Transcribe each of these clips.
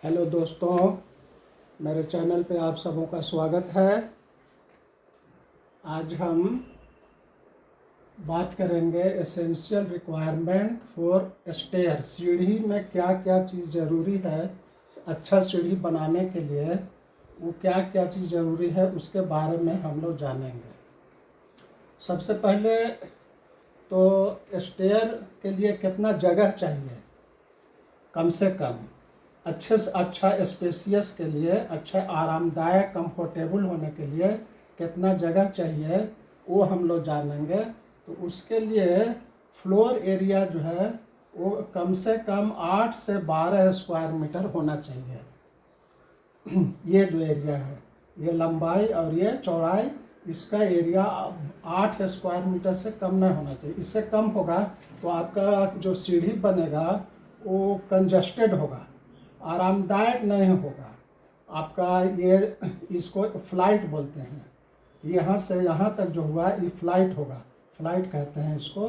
Hello दोस्तों, मेरे channel पे आप सबों का स्वागत है। आज हम बात करेंगे एसेंशियल रिक्वायरमेंट फॉर स्टेयर। सीढ़ी में क्या क्या चीज़ ज़रूरी है, अच्छा सीढ़ी बनाने के लिए वो क्या क्या चीज़ ज़रूरी है उसके बारे में हम लोग जानेंगे। सबसे पहले तो स्टेयर के लिए कितना जगह चाहिए, कम से कम अच्छे से अच्छा स्पेसियस के लिए, अच्छा आरामदायक कंफर्टेबल होने के लिए कितना जगह चाहिए वो हम लोग जानेंगे। तो उसके लिए फ्लोर एरिया जो है वो कम से कम 8 से 12 स्क्वायर मीटर होना चाहिए। ये जो एरिया है, ये लंबाई और ये चौड़ाई, इसका एरिया 8 स्क्वायर मीटर से कम नहीं होना चाहिए। इससे कम होगा तो आपका जो सीढ़ी बनेगा वो कंजस्टेड होगा, आरामदायक नहीं होगा आपका। ये इसको फ्लाइट बोलते हैं। यहाँ से यहाँ तक जो हुआ ये फ्लाइट होगा, फ्लाइट कहते हैं इसको।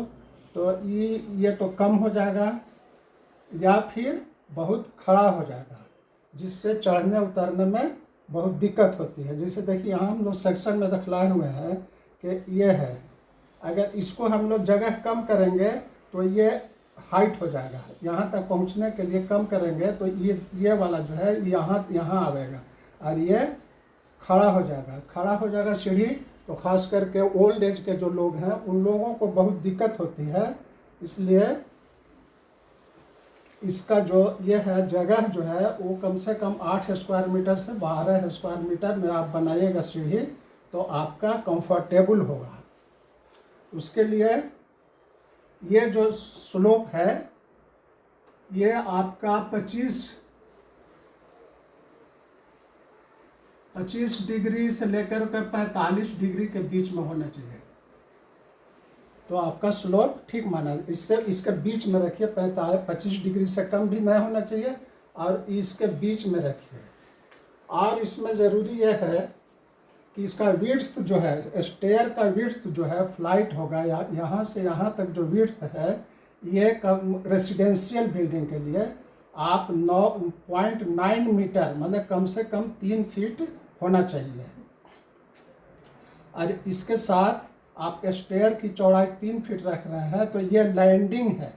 तो ये तो कम हो जाएगा या फिर बहुत खड़ा हो जाएगा, जिससे चढ़ने उतरने में बहुत दिक्कत होती है। जैसे देखिए यहाँ हम लोग सेक्शन में दिखलाए हुए हैं कि ये है, अगर इसको हम लोग जगह कम करेंगे तो ये हाइट हो जाएगा। यहाँ तक पहुँचने के लिए कम करेंगे तो ये वाला जो है यहाँ आवेगा और ये खड़ा हो जाएगा सीढ़ी। तो खास करके ओल्ड एज के जो लोग हैं उन लोगों को बहुत दिक्कत होती है। इसलिए इसका जो ये है जगह जो है वो कम से कम 8 स्क्वायर मीटर से 12 स्क्वायर मीटर में आप बनाइएगा सीढ़ी, तो आपका कंफर्टेबल होगा। उसके लिए ये जो स्लोप है ये आपका 25 डिग्री से लेकर के 45 डिग्री के बीच में होना चाहिए। तो आपका स्लोप ठीक माना, इससे इसके बीच में रखिए। 25 डिग्री से कम भी नहीं होना चाहिए और इसके बीच में रखिए। और इसमें ज़रूरी यह है कि इसका विड्थ जो है, स्टेयर का विड्थ जो है फ्लाइट होगा, या यहाँ से यहाँ तक जो विड्थ है, ये कम रेसिडेंशियल बिल्डिंग के लिए आप 9.9 मीटर मतलब कम से कम 3 फीट होना चाहिए। और इसके साथ आप स्टेयर की चौड़ाई 3 फीट रख रहे हैं तो ये लैंडिंग है।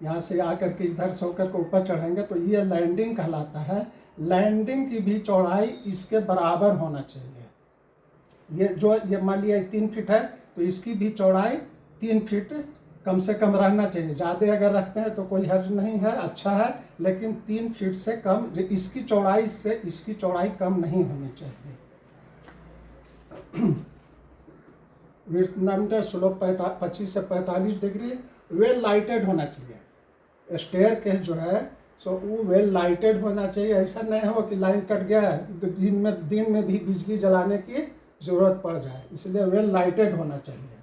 यहाँ से आकर के इधर से होकर के ऊपर चढ़ेंगे तो ये लैंडिंग कहलाता है। लैंडिंग की भी चौड़ाई इसके बराबर होना चाहिए। ये मान लिया 3 फीट है तो इसकी भी चौड़ाई 3 फीट कम से कम रहना चाहिए। ज़्यादा अगर रखते हैं तो कोई हर्ज नहीं है, अच्छा है, लेकिन 3 फीट से कम इसकी चौड़ाई से इसकी चौड़ाई कम नहीं होनी चाहिए। विड्थ मीटर, स्लोप 25 से 45 डिग्री। वेल लाइटेड होना चाहिए स्टेयर के जो है, सो वो वेल लाइटेड होना चाहिए। ऐसा नहीं हो कि लाइन कट गया है तो दिन में भी बिजली जलाने की ज़रूरत पड़ जाए, इसलिए वेल लाइटेड होना चाहिए।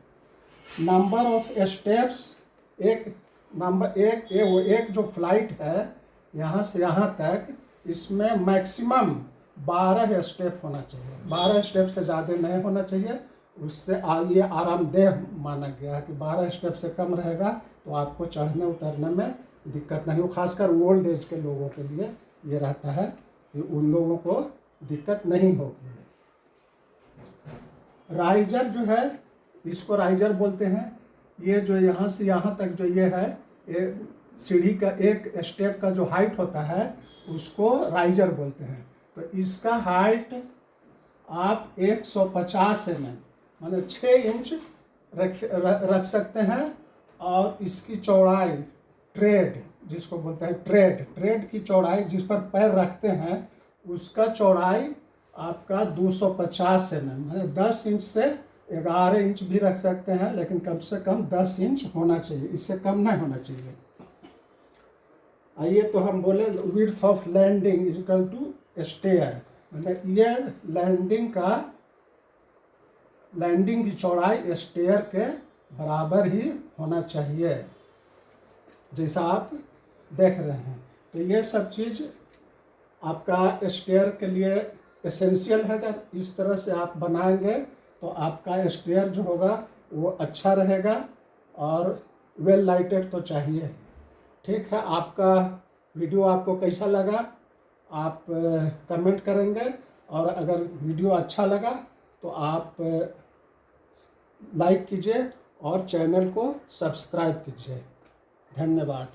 नंबर ऑफ स्टेप्स, एक जो फ्लाइट है यहाँ से यहाँ तक, इसमें मैक्सिमम 12 स्टेप होना चाहिए। 12 स्टेप से ज़्यादा नहीं होना चाहिए। उससे ये आरामदेह माना गया है कि 12 स्टेप से कम रहेगा तो आपको चढ़ने उतरने में दिक्कत नहीं हो। खासकर ओल्ड एज के लोगों के लिए ये रहता है कि उन लोगों को दिक्कत नहीं होगी। राइजर जो है, इसको राइजर बोलते हैं। ये जो यहाँ से यहाँ तक जो ये है, ये सीढ़ी का एक स्टेप का जो हाइट होता है उसको राइजर बोलते हैं। तो इसका हाइट आप 150 mm मतलब 6 इंच रख सकते हैं। और इसकी चौड़ाई ट्रेड जिसको बोलते हैं, ट्रेड की चौड़ाई जिस पर पैर रखते हैं उसका चौड़ाई आपका 250 mm मतलब 10 इंच से 11 इंच भी रख सकते हैं, लेकिन कम से कम 10 इंच होना चाहिए, इससे कम नहीं होना चाहिए। आइए तो हम बोले width of landing is equal to stair, मतलब ये लैंडिंग की चौड़ाई स्टेयर के बराबर ही होना चाहिए, जैसा आप देख रहे हैं। तो ये सब चीज़ आपका स्टेयर के लिए एसेंशियल है। अगर इस तरह से आप बनाएंगे तो आपका स्टेयर जो होगा वो अच्छा रहेगा और वेल लाइटेड तो चाहिए। ठीक है, आपका वीडियो आपको कैसा लगा आप कमेंट करेंगे, और अगर वीडियो अच्छा लगा तो आप लाइक कीजिए और चैनल को सब्सक्राइब कीजिए। धन्यवाद।